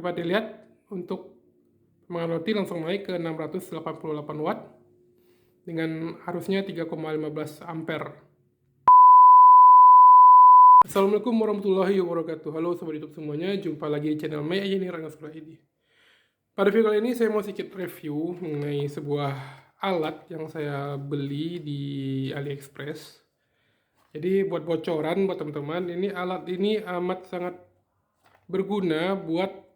Dapat dilihat untuk perkembangan roti langsung naik ke 688 watt dengan arusnya 3,15 ampere. Assalamualaikum warahmatullahi wabarakatuh. Halo sobat YouTube semuanya, jumpa lagi di channel May Ayani Rangga Sekolah ID. Pada video kali ini saya mau sedikit review mengenai sebuah alat yang saya beli di AliExpress. Jadi buat bocoran buat teman-teman, ini alat ini amat sangat berguna buat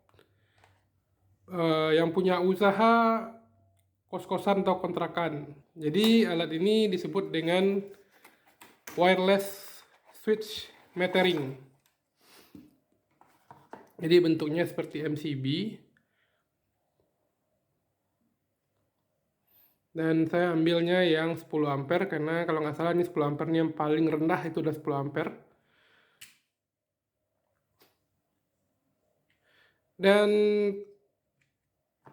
yang punya usaha kos-kosan atau kontrakan. Jadi alat ini disebut dengan wireless switch metering. Jadi bentuknya seperti MCB. Dan saya ambilnya yang 10 ampere karena kalau nggak salah ini 10 ampere yang paling rendah itu udah 10 ampere. Dan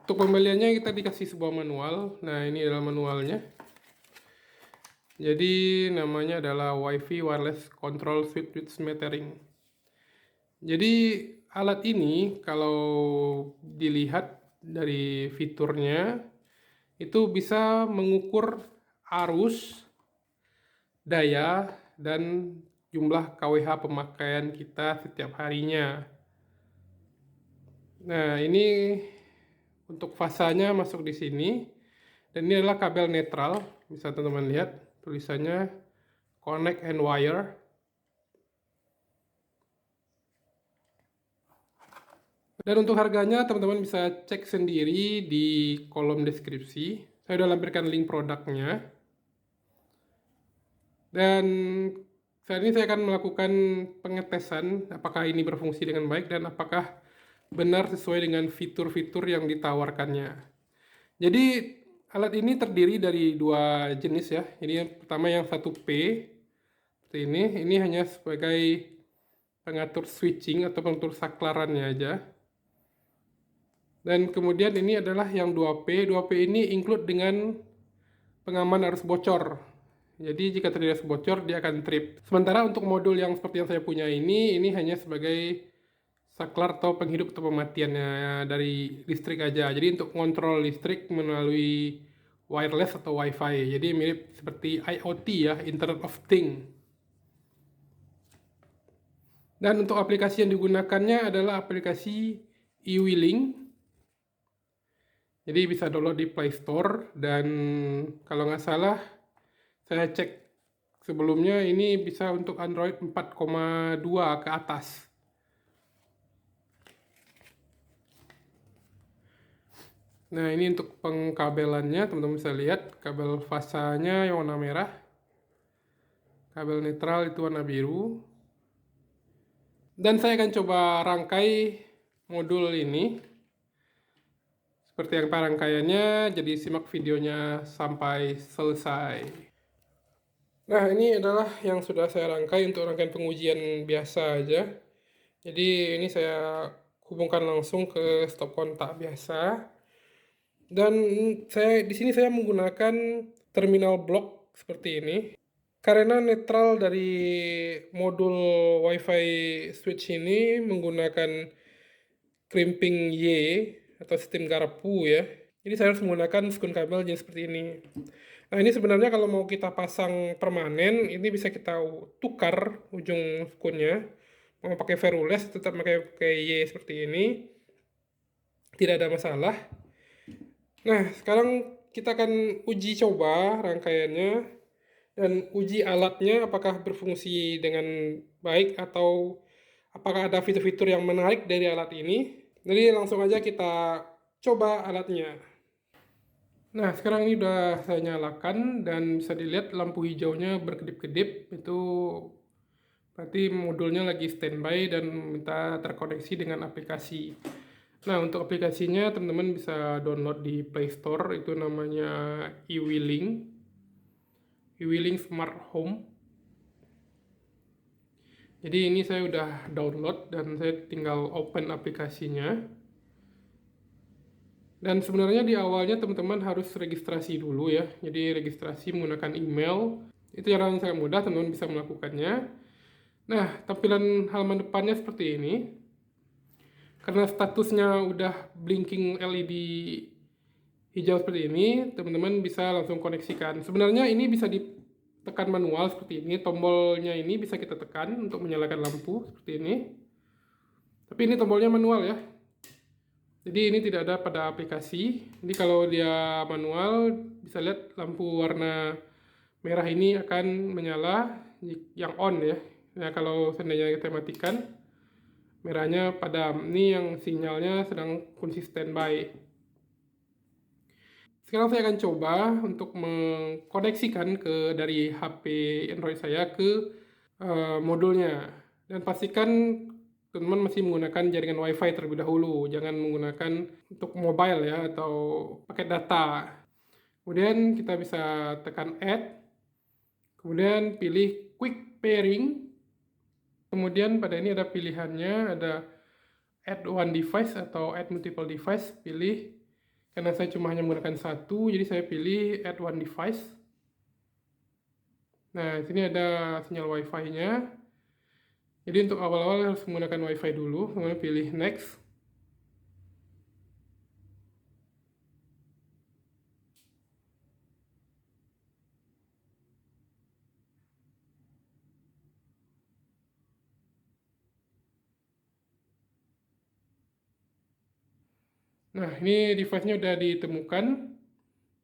untuk pembeliannya kita dikasih sebuah manual. Nah, ini adalah manualnya. Jadi namanya adalah Wi-Fi Wireless Control Switch Metering. Jadi alat ini kalau dilihat dari fiturnya itu bisa mengukur arus, daya, dan jumlah kWh pemakaian kita setiap harinya. Nah, ini untuk fasanya masuk di sini. Dan ini adalah kabel netral, bisa teman-teman lihat tulisannya connect and wire. Dan untuk harganya teman-teman bisa cek sendiri di kolom deskripsi. Saya sudah lampirkan link produknya. Dan saat ini saya akan melakukan pengetesan apakah ini berfungsi dengan baik dan apakah benar sesuai dengan fitur-fitur yang ditawarkannya. Jadi alat ini terdiri dari dua jenis ya. Jadi yang pertama yang 1P seperti ini hanya sebagai pengatur switching atau pengatur saklarannya aja. Dan kemudian ini adalah yang 2P. 2P ini include dengan pengaman arus bocor. Jadi jika terjadi arus bocor dia akan trip. Sementara untuk modul yang seperti yang saya punya ini hanya sebagai saklar atau penghidup atau pematiannya dari listrik aja. Jadi untuk kontrol listrik melalui wireless atau wifi. Jadi mirip seperti IoT ya, Internet of Things. Dan untuk aplikasi yang digunakannya adalah aplikasi eWheeling. Jadi bisa download di Play Store dan kalau nggak salah saya cek sebelumnya ini bisa untuk Android 4,2 ke atas. Nah, ini untuk pengkabelannya teman-teman bisa lihat kabel fasanya yang warna merah, kabel netral itu warna biru. Dan saya akan coba rangkai modul ini seperti yang rangkaiannya, jadi simak videonya sampai selesai. Nah, ini adalah yang sudah saya rangkai untuk rangkaian pengujian biasa aja. Jadi ini saya hubungkan langsung ke stop kontak biasa. Dan di sini saya menggunakan terminal blok seperti ini. Karena netral dari modul WiFi switch ini menggunakan crimping Y atau sistem garpu ya. Jadi saya harus menggunakan skun kabel jenis seperti ini. Nah, ini sebenarnya kalau mau kita pasang permanen, ini bisa kita tukar ujung skunnya. Mau pakai Veruless tetap pakai Y seperti ini. Tidak ada masalah. Nah, sekarang kita akan uji coba rangkaiannya dan uji alatnya apakah berfungsi dengan baik atau apakah ada fitur-fitur yang menarik dari alat ini. Jadi langsung aja kita coba alatnya. Nah, sekarang ini udah saya nyalakan dan bisa dilihat lampu hijaunya berkedip-kedip. Itu berarti modulnya lagi standby dan minta terkoneksi dengan aplikasi. Nah, untuk aplikasinya teman-teman bisa download di Play Store, itu namanya eWheeling Smart Home. Jadi ini saya udah download dan saya tinggal open aplikasinya. Dan sebenarnya di awalnya teman-teman harus registrasi dulu ya. Jadi registrasi menggunakan email. Itu cara yang sangat mudah, teman-teman bisa melakukannya. Nah, tampilan halaman depannya seperti ini. Karena statusnya udah blinking LED hijau seperti ini, teman-teman bisa langsung koneksikan. Sebenarnya ini bisa ditekan manual seperti ini, tombolnya ini bisa kita tekan untuk menyalakan lampu seperti ini. Tapi ini tombolnya manual ya. Jadi ini tidak ada pada aplikasi. Jadi kalau dia manual, bisa lihat lampu warna merah ini akan menyala yang on ya. Nah kalau seandainya kita matikan, merahnya padam. Ini yang sinyalnya sedang konsisten standby. Sekarang saya akan coba untuk mengkoneksikan dari HP Android saya ke modulnya. Dan pastikan teman-teman masih menggunakan jaringan WiFi terlebih dahulu. Jangan menggunakan untuk mobile ya atau paket data. Kemudian kita bisa tekan Add. Kemudian pilih Quick Pairing. Kemudian pada ini ada pilihannya, ada Add One Device atau Add Multiple Device. Pilih, karena saya cuma hanya menggunakan satu, jadi saya pilih Add One Device. Nah, di sini ada sinyal Wi-Fi-nya. Jadi untuk awal-awal harus menggunakan Wi-Fi dulu, kemudian pilih Next. Nah, ini device-nya udah ditemukan.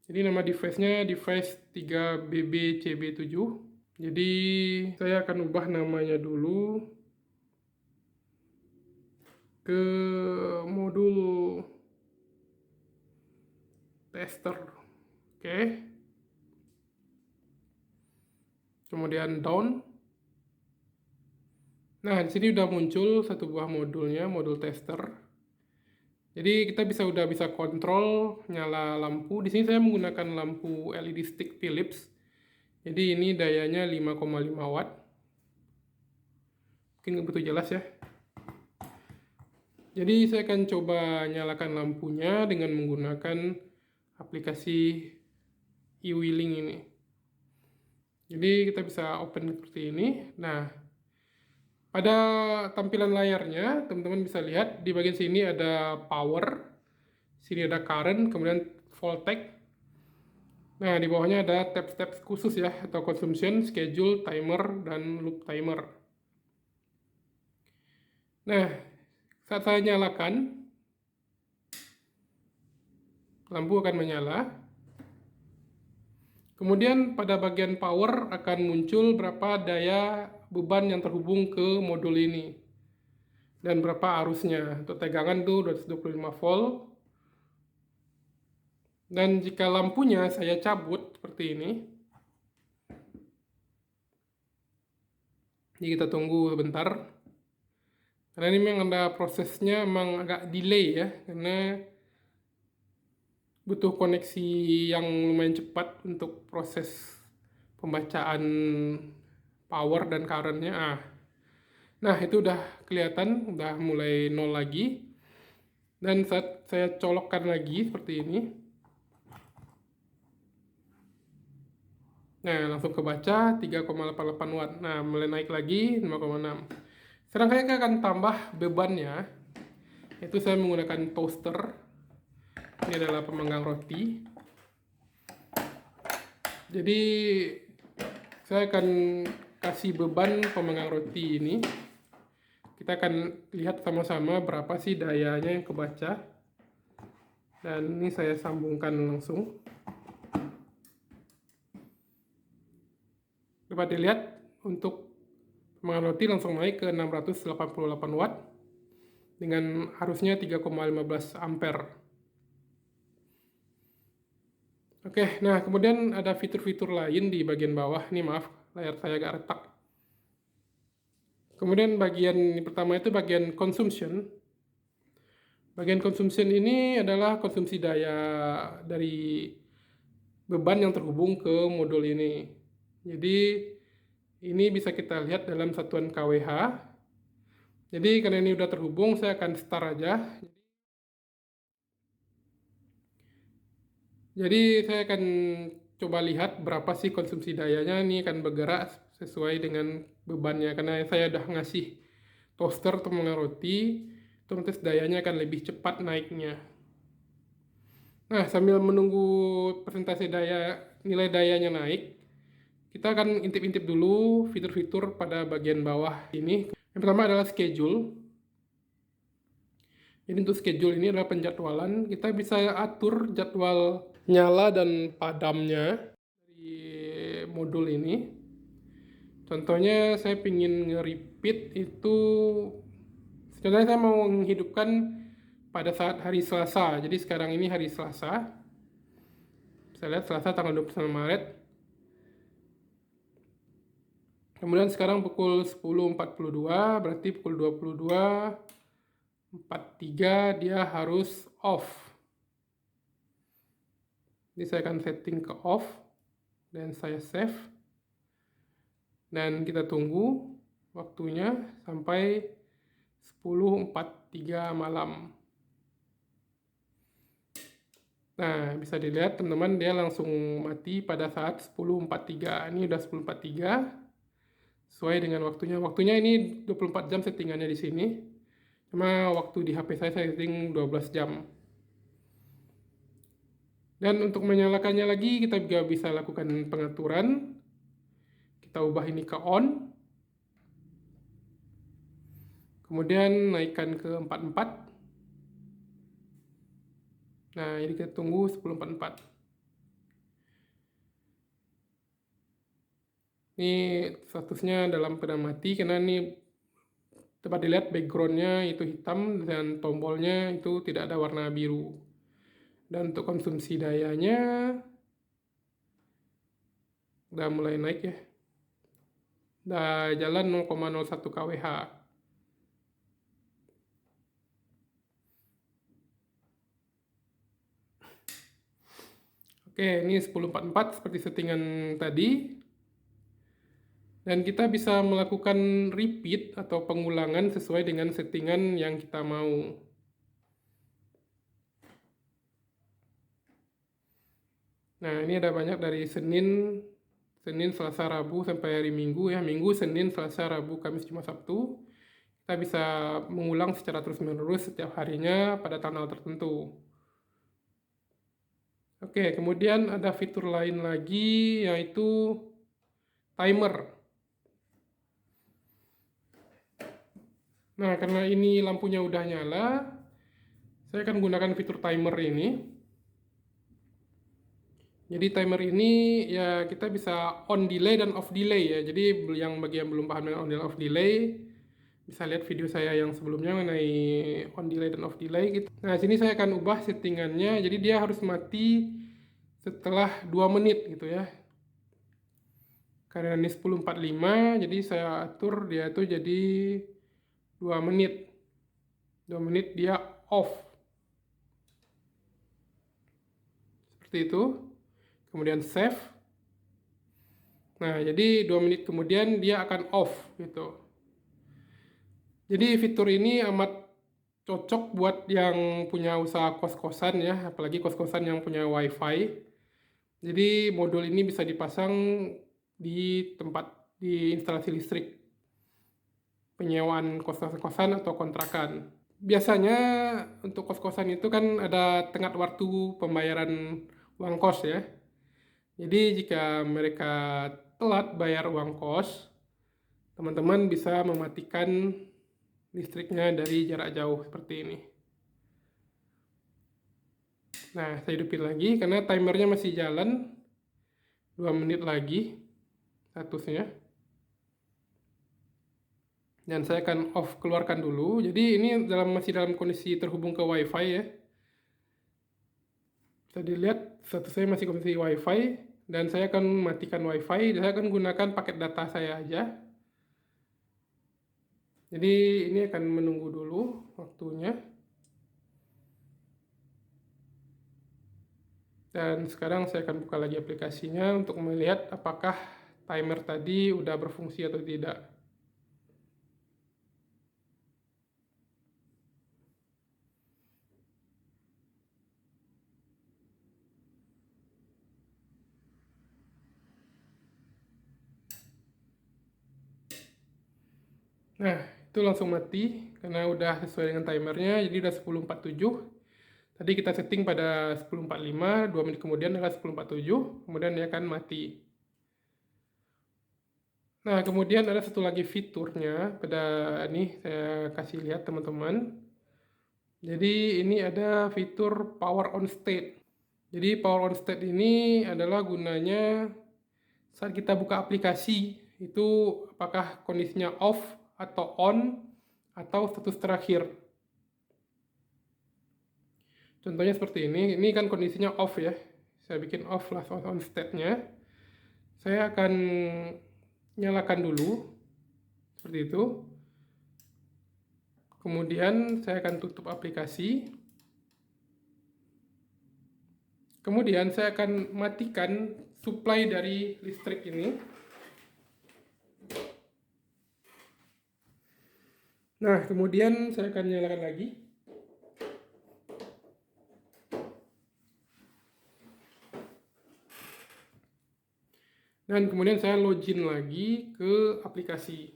Jadi nama device-nya device 3BBCB7. Jadi saya akan ubah namanya dulu ke modul tester. Oke. Kemudian down. Nah, di sini udah muncul satu buah modulnya, modul tester. Jadi kita udah bisa kontrol nyala lampu. Di sini saya menggunakan lampu LED stick Philips. Jadi ini dayanya 5,5 watt. Mungkin nggak begitu jelas ya. Jadi saya akan coba nyalakan lampunya dengan menggunakan aplikasi e-wheeling ini. Jadi kita bisa open seperti ini. Nah, pada tampilan layarnya, teman-teman bisa lihat di bagian sini ada power, sini ada current, kemudian voltage. Nah, di bawahnya ada tab-tab khusus ya, atau consumption, schedule, timer, dan loop timer. Nah, saat saya nyalakan, lampu akan menyala. Kemudian pada bagian power akan muncul berapa daya beban yang terhubung ke modul ini. Dan berapa arusnya. Untuk tegangan tuh 225 volt. Dan jika lampunya saya cabut seperti ini. Jadi kita tunggu sebentar. Karena ini memang ada prosesnya, memang agak delay ya. Karena butuh koneksi yang lumayan cepat untuk proses pembacaan power dan currentnya. Nah itu udah kelihatan, udah mulai nol lagi. Dan saat saya colokkan lagi seperti ini, nah langsung kebaca 3,88 watt. Nah mulai naik lagi 5,6. Sekarang saya akan tambah bebannya, yaitu saya menggunakan toaster. Ini adalah pemanggang roti. Jadi saya akan kasih beban pemanggang roti ini. Kita akan lihat sama-sama berapa sih dayanya yang kebaca. Dan ini saya sambungkan langsung. Dapat dilihat untuk pemanggang roti langsung naik ke 688 watt dengan arusnya 3,15 ampere. Oke, nah kemudian ada fitur-fitur lain di bagian bawah. Ini maaf, layar saya agak retak. Kemudian bagian pertama itu bagian consumption. Bagian consumption ini adalah konsumsi daya dari beban yang terhubung ke modul ini. Jadi ini bisa kita lihat dalam satuan kWh. Jadi karena ini udah terhubung, saya akan start aja. Jadi saya akan coba lihat berapa sih konsumsi dayanya. Ini akan bergerak sesuai dengan bebannya. Karena saya udah ngasih toaster atau pemanggang roti otomatis dayanya akan lebih cepat naiknya. Nah, sambil menunggu presentasi nilai dayanya naik, kita akan intip-intip dulu fitur-fitur pada bagian bawah ini. Yang pertama adalah schedule. Jadi untuk schedule ini adalah penjadwalan. Kita bisa atur jadwal nyala dan padamnya dari modul ini. Contohnya saya ingin nge-repeat itu, sebenarnya saya mau menghidupkan pada saat hari Selasa. Jadi sekarang ini hari Selasa. Saya lihat Selasa tanggal 29 Maret. Kemudian sekarang pukul 10.42, berarti pukul 22.43 dia harus off. Jadi saya akan setting ke off dan saya save. Dan kita tunggu waktunya sampai 10.43 malam. Nah, bisa dilihat teman-teman, dia langsung mati pada saat 10.43. Ini udah 10.43. Sesuai dengan waktunya. Waktunya ini 24 jam settingannya di sini. Cuma waktu di HP saya setting 12 jam. Dan untuk menyalakannya lagi, kita juga bisa lakukan pengaturan. Kita ubah ini ke on. Kemudian naikkan ke 44. Nah, ini kita tunggu 10.44. Ini statusnya dalam keadaan mati karena ini dapat dilihat backgroundnya itu hitam dan tombolnya itu tidak ada warna biru. Dan untuk konsumsi dayanya udah mulai naik ya. Udah jalan 0,01 kWh. Oke, ini 10.44 seperti settingan tadi. Dan kita bisa melakukan repeat atau pengulangan sesuai dengan settingan yang kita mau. Nah, ini ada banyak dari Senin, Selasa, Rabu, sampai hari Minggu ya. Minggu, Senin, Selasa, Rabu, Kamis, Jumat, Sabtu. Kita bisa mengulang secara terus-menerus setiap harinya pada tanggal tertentu. Oke, kemudian ada fitur lain lagi yaitu timer. Nah, karena ini lampunya udah nyala, saya akan gunakan fitur timer ini. Jadi timer ini ya kita bisa on delay dan off delay ya. Jadi yang bagi yang belum paham dengan on delay off delay, bisa lihat video saya yang sebelumnya mengenai on delay dan off delay gitu. Nah, sini saya akan ubah settingannya. Jadi dia harus mati setelah 2 menit gitu ya. Karena ini 10.45, jadi saya atur dia itu jadi 2 menit. 2 menit dia off. Seperti itu. Kemudian save. Nah, jadi 2 menit kemudian dia akan off gitu. Jadi fitur ini amat cocok buat yang punya usaha kos-kosan ya, apalagi kos-kosan yang punya wifi. Jadi modul ini bisa dipasang di instalasi listrik, penyewaan kos-kosan atau kontrakan. Biasanya untuk kos-kosan itu kan ada tenggat waktu pembayaran uang kos ya. Jadi jika mereka telat bayar uang kos, teman-teman bisa mematikan listriknya dari jarak jauh seperti ini. Nah, saya hidupin lagi karena timernya masih jalan 2 menit lagi statusnya. Dan saya akan keluarkan dulu. Jadi ini masih dalam kondisi terhubung ke wifi ya. Bisa dilihat statusnya masih kondisi wifi. Dan saya akan matikan wifi. Dan saya akan gunakan paket data saya aja. Jadi ini akan menunggu dulu waktunya. Dan sekarang saya akan buka lagi aplikasinya untuk melihat apakah timer tadi udah berfungsi atau tidak. Nah, itu langsung mati. karena udah sesuai dengan timernya, jadi udah 10.47. Tadi kita setting pada 10.45, 2 menit kemudian adalah 10.47, kemudian dia akan mati. Nah, kemudian ada satu lagi fiturnya, pada ini saya kasih lihat teman-teman. Jadi ini ada fitur power on state. Jadi power on state ini adalah gunanya saat kita buka aplikasi, itu apakah kondisinya off atau on, atau status terakhir. Contohnya seperti ini kan kondisinya off ya. Saya bikin off lah on state-nya. Saya akan nyalakan dulu, seperti itu. Kemudian saya akan tutup aplikasi. Kemudian saya akan matikan supply dari listrik ini. Nah, kemudian saya akan nyalakan lagi. Dan kemudian saya login lagi ke aplikasi.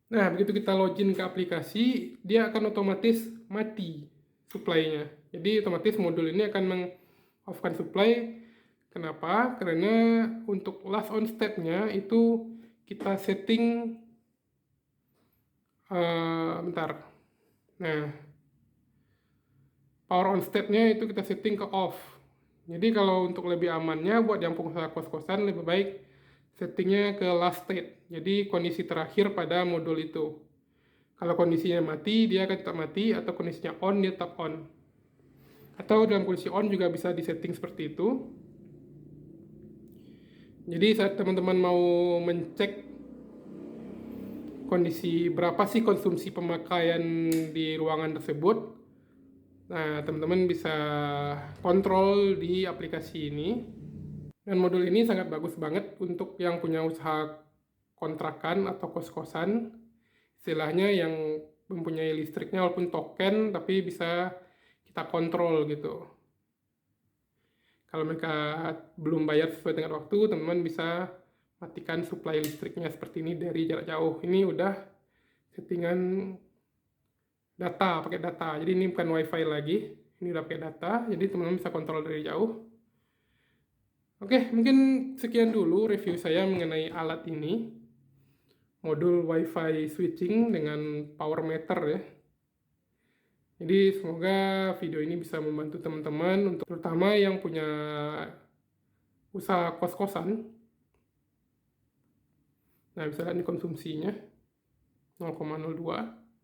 Nah, begitu kita login ke aplikasi, dia akan otomatis mati supply-nya. Jadi otomatis modul ini akan meng-off-kan supply. Kenapa? Karena untuk last on state-nya itu kita setting bentar. Nah, power on state-nya itu kita setting ke off. Jadi kalau untuk lebih amannya buat yang pengusaha kos-kosan lebih baik settingnya ke last state. Jadi kondisi terakhir pada modul itu. Kalau kondisinya mati, dia akan tetap mati, atau kondisinya on, dia tetap on. Atau dalam kondisi on juga bisa disetting seperti itu. Jadi saat teman-teman mau mencek kondisi berapa sih konsumsi pemakaian di ruangan tersebut, nah teman-teman bisa kontrol di aplikasi ini. Dan modul ini sangat bagus banget untuk yang punya usaha kontrakan atau kos-kosan, istilahnya yang mempunyai listriknya walaupun token tapi bisa kita kontrol gitu. Kalau mereka belum bayar sesuai dengan waktu, teman-teman bisa matikan supply listriknya seperti ini dari jarak jauh. Ini udah settingan data, pakai data. Jadi ini bukan wifi lagi, ini udah pakai data, jadi teman-teman bisa kontrol dari jauh. Oke, mungkin sekian dulu review saya mengenai alat ini. Modul wifi switching dengan power meter ya. Jadi semoga video ini bisa membantu teman-teman, untuk terutama yang punya usaha kos-kosan. Nah, bisa lihat ini konsumsinya 0,02,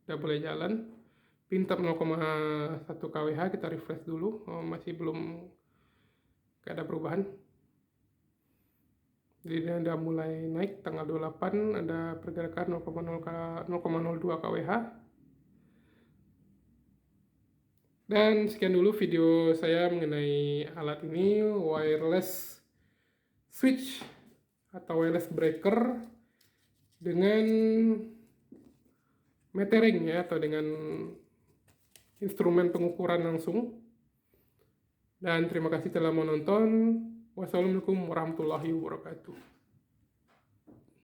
udah boleh jalan. Pintap 0,1 kWh, kita refresh dulu. Masih belum, gak ada perubahan. Jadi dia udah mulai naik, tanggal 28 ada pergerakan 0,02 kWh. Dan sekian dulu video saya mengenai alat ini, wireless switch atau wireless breaker dengan metering ya, atau dengan instrumen pengukuran langsung. Dan terima kasih telah menonton. Wassalamualaikum warahmatullahi wabarakatuh.